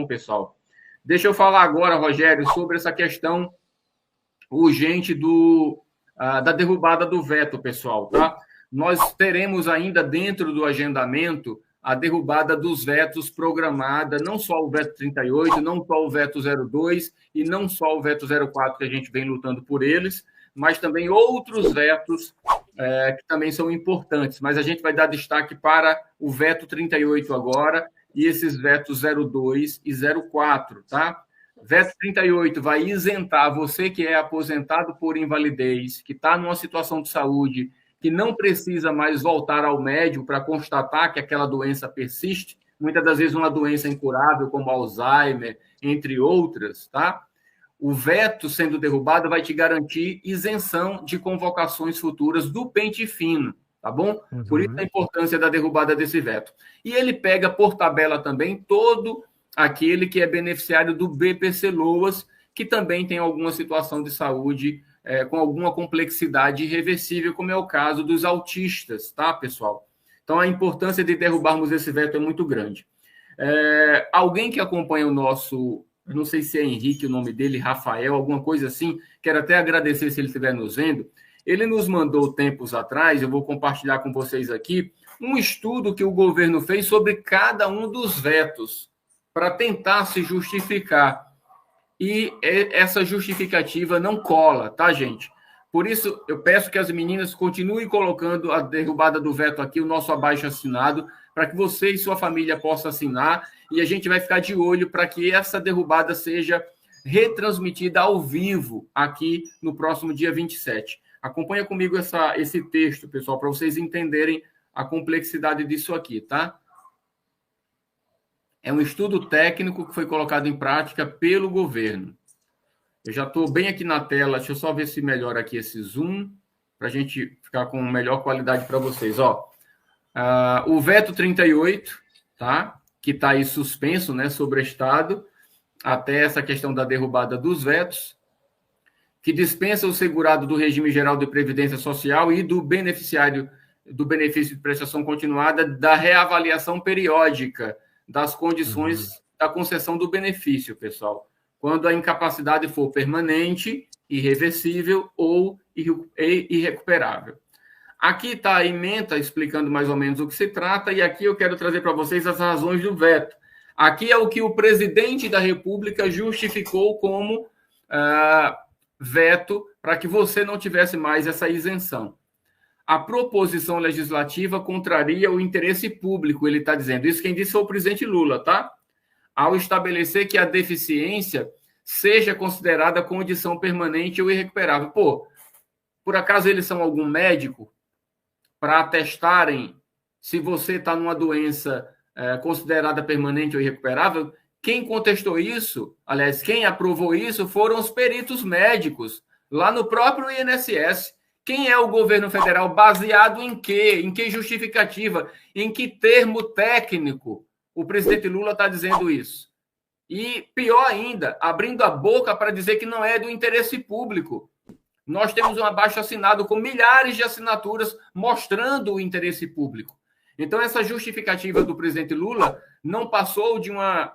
pessoal? Deixa eu falar agora, Rogério, sobre essa questão urgente da derrubada do veto, pessoal, tá? Nós teremos ainda dentro do agendamento a derrubada dos vetos programada, não só o veto 38, não só o veto 02 e não só o veto 04, que a gente vem lutando por eles, mas também outros vetos que também são importantes. Mas a gente vai dar destaque para o veto 38 agora e esses vetos 02 e 04, tá? Veto 38 vai isentar você que é aposentado por invalidez, que está numa situação de saúde que não precisa mais voltar ao médico para constatar que aquela doença persiste, muitas das vezes uma doença incurável, como Alzheimer, entre outras, tá? O veto sendo derrubado vai te garantir isenção de convocações futuras do pente fino, tá bom? Uhum. Por isso a importância da derrubada desse veto. E ele pega por tabela também todo aquele que é beneficiário do BPC Loas, que também tem alguma situação de saúde com alguma complexidade irreversível, como é o caso dos autistas, tá, pessoal? Então, a importância de derrubarmos esse veto é muito grande. Alguém que acompanha o nosso, não sei se é Henrique o nome dele, Rafael, alguma coisa assim, quero até agradecer se ele estiver nos vendo, ele nos mandou tempos atrás, eu vou compartilhar com vocês aqui, um estudo que o governo fez sobre cada um dos vetos, para tentar se justificar. E essa justificativa não cola, tá, gente? Por isso, eu peço que as meninas continuem colocando a derrubada do veto aqui, o nosso abaixo-assinado, para que você e sua família possam assinar, e a gente vai ficar de olho para que essa derrubada seja retransmitida ao vivo aqui no próximo dia 27. Acompanha comigo esse texto, pessoal, para vocês entenderem a complexidade disso aqui, tá? É um estudo técnico que foi colocado em prática pelo governo. Eu já estou bem aqui na tela, deixa eu só ver se melhora aqui esse zoom, para a gente ficar com melhor qualidade para vocês. O veto 38, tá? Que está aí suspenso, né, sobrestado, até essa questão da derrubada dos vetos, que dispensa o segurado do regime geral de previdência social e do beneficiário do benefício de prestação continuada da reavaliação periódica das condições da concessão do benefício, pessoal. Quando a incapacidade for permanente, irreversível ou irrecuperável. Aqui está a ementa explicando mais ou menos o que se trata, e aqui eu quero trazer para vocês as razões do veto. Aqui é o que o presidente da República justificou como veto para que você não tivesse mais essa isenção. A proposição legislativa contraria o interesse público, ele está dizendo. Isso quem disse foi o presidente Lula, tá? Ao estabelecer que a deficiência seja considerada condição permanente ou irrecuperável. Por acaso eles são algum médico para atestarem se você está numa doença considerada permanente ou irrecuperável? Quem contestou isso, aliás, quem aprovou isso foram os peritos médicos, lá no próprio INSS. Quem é o governo federal? Baseado em quê? Em que justificativa? Em que termo técnico o presidente Lula está dizendo isso? E, pior ainda, abrindo a boca para dizer que não é do interesse público. Nós temos um abaixo-assinado com milhares de assinaturas mostrando o interesse público. Então, essa justificativa do presidente Lula não passou de uma...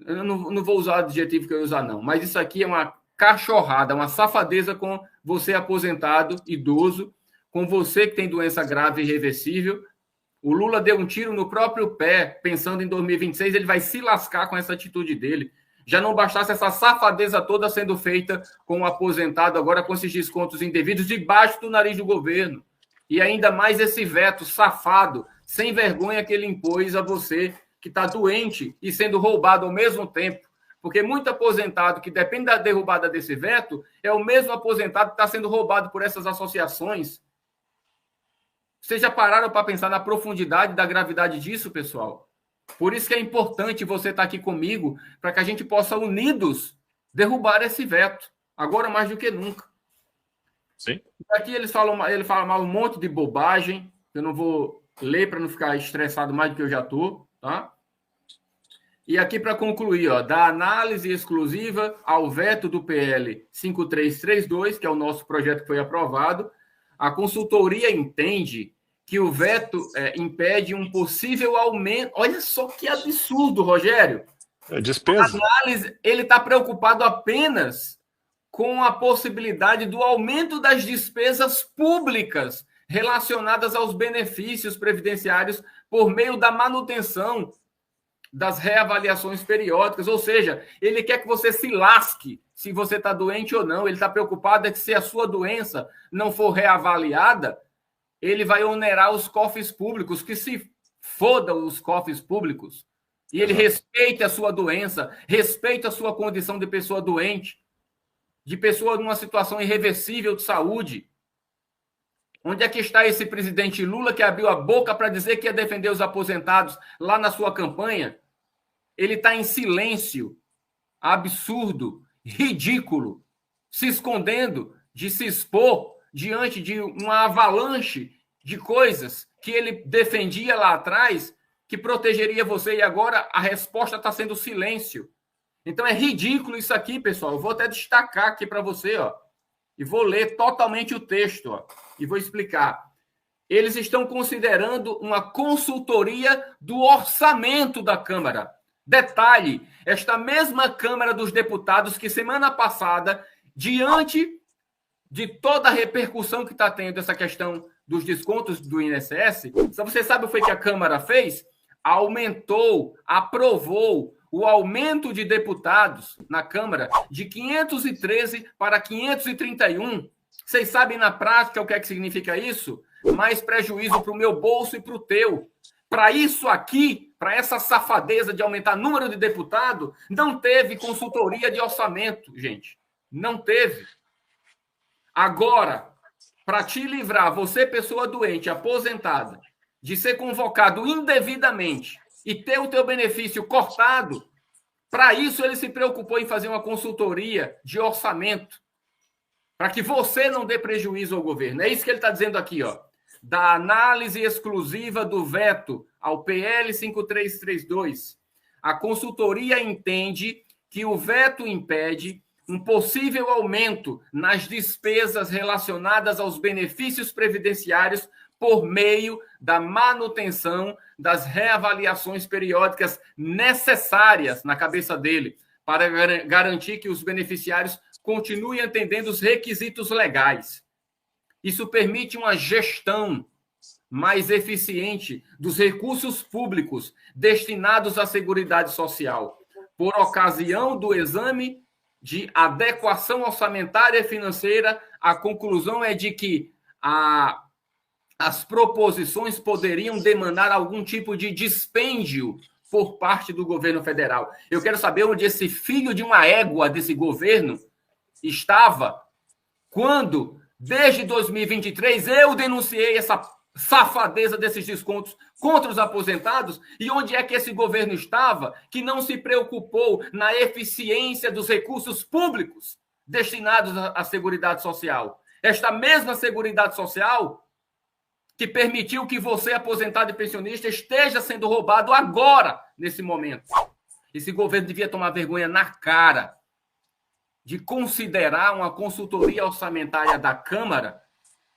Eu não vou usar o adjetivo que eu ia usar, não. Mas isso aqui é uma cachorrada, uma safadeza com você aposentado, idoso, com você que tem doença grave e irreversível. O Lula deu um tiro no próprio pé, pensando em 2026, ele vai se lascar com essa atitude dele. Já não bastasse essa safadeza toda sendo feita com o aposentado, agora com esses descontos indevidos debaixo do nariz do governo. E ainda mais esse veto safado, sem vergonha que ele impôs a você que está doente e sendo roubado ao mesmo tempo. Porque muito aposentado que depende da derrubada desse veto é o mesmo aposentado que está sendo roubado por essas associações. Vocês já pararam para pensar na profundidade da gravidade disso, pessoal? Por isso que é importante você estar aqui comigo, para que a gente possa, unidos, derrubar esse veto. Agora mais do que nunca. Sim. Aqui ele fala mal um monte de bobagem. Eu não vou ler para não ficar estressado mais do que eu já estou, tá? E aqui, para concluir, da análise exclusiva ao veto do PL 5332, que é o nosso projeto que foi aprovado, a consultoria entende que o veto impede um possível aumento. Olha só que absurdo, Rogério. É despesa. A análise, ele está preocupado apenas com a possibilidade do aumento das despesas públicas relacionadas aos benefícios previdenciários por meio da manutenção das reavaliações periódicas, ou seja, ele quer que você se lasque se você está doente ou não. Ele está preocupado que se a sua doença não for reavaliada, ele vai onerar os cofres públicos, que se fodam os cofres públicos. E ele respeite a sua doença, respeite a sua condição de pessoa doente, de pessoa numa situação irreversível de saúde. Onde é que está esse presidente Lula que abriu a boca para dizer que ia defender os aposentados lá na sua campanha? Ele está em silêncio, absurdo, ridículo, se escondendo de se expor diante de uma avalanche de coisas que ele defendia lá atrás, que protegeria você, e agora a resposta está sendo silêncio. Então é ridículo isso aqui, pessoal. Eu vou até destacar aqui para você, ó, e vou ler totalmente o texto, ó, e vou explicar. Eles estão considerando uma consultoria do orçamento da Câmara. Detalhe, esta mesma Câmara dos Deputados que semana passada, diante de toda a repercussão que está tendo essa questão dos descontos do INSS, você sabe o que a Câmara fez? Aumentou, aprovou o aumento de deputados na Câmara de 513 para 531. Vocês sabem na prática o que é que significa isso? Mais prejuízo para o meu bolso e para o teu. Para isso aqui, para essa safadeza de aumentar o número de deputado, não teve consultoria de orçamento, gente. Não teve. Agora, para te livrar, você, pessoa doente, aposentada, de ser convocado indevidamente e ter o teu benefício cortado, para isso ele se preocupou em fazer uma consultoria de orçamento, para que você não dê prejuízo ao governo. É isso que ele está dizendo aqui, ó. Da análise exclusiva do veto ao PL 5332, a consultoria entende que o veto impede um possível aumento nas despesas relacionadas aos benefícios previdenciários por meio da manutenção das reavaliações periódicas necessárias na cabeça dele para garantir que os beneficiários continuem atendendo os requisitos legais. Isso permite uma gestão mais eficiente dos recursos públicos destinados à Seguridade Social, por ocasião do exame de adequação orçamentária e financeira. A conclusão é de que as proposições poderiam demandar algum tipo de dispêndio por parte do governo federal. Eu quero saber onde esse filho de uma égua desse governo estava quando, desde 2023, eu denunciei essa safadeza desses descontos contra os aposentados, e onde é que esse governo estava que não se preocupou na eficiência dos recursos públicos destinados à Seguridade Social? Esta mesma Seguridade Social que permitiu que você, aposentado e pensionista, esteja sendo roubado agora, nesse momento. Esse governo devia tomar vergonha na cara de considerar uma consultoria orçamentária da Câmara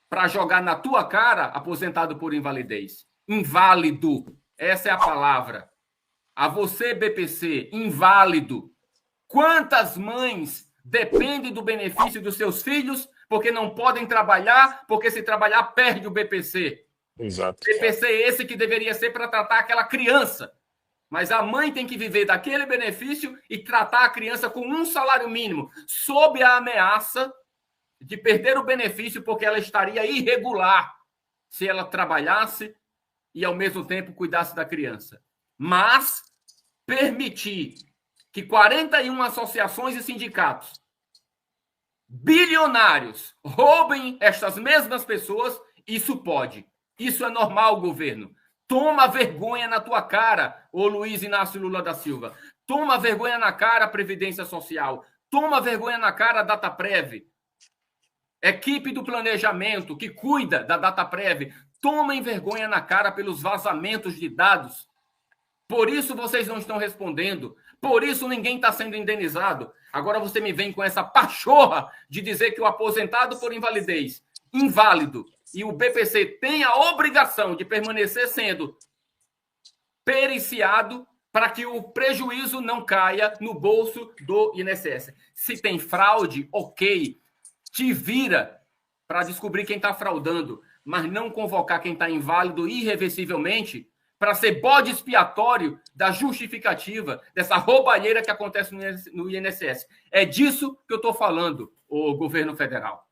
para jogar na tua cara, aposentado por invalidez. Inválido. Essa é a palavra. A você, BPC, inválido. Quantas mães dependem do benefício dos seus filhos porque não podem trabalhar, porque se trabalhar perde o BPC. Exato. BPC é esse que deveria ser para tratar aquela criança. Mas a mãe tem que viver daquele benefício e tratar a criança com um salário mínimo, sob a ameaça de perder o benefício porque ela estaria irregular se ela trabalhasse e, ao mesmo tempo, cuidasse da criança. Mas permitir que 41 associações e sindicatos bilionários roubem estas mesmas pessoas, isso pode. Isso é normal, governo. Toma vergonha na tua cara, ô Luiz Inácio Lula da Silva. Toma vergonha na cara, Previdência Social. Toma vergonha na cara, Dataprev. Equipe do planejamento que cuida da Dataprev. Tomem vergonha na cara pelos vazamentos de dados. Por isso vocês não estão respondendo. Por isso ninguém está sendo indenizado. Agora você me vem com essa pachorra de dizer que o aposentado por invalidez, inválido, e o BPC tem a obrigação de permanecer sendo periciado para que o prejuízo não caia no bolso do INSS. Se tem fraude, ok, te vira para descobrir quem está fraudando, mas não convocar quem está inválido irreversivelmente para ser bode expiatório da justificativa dessa roubalheira que acontece no INSS. É disso que eu estou falando, o governo federal.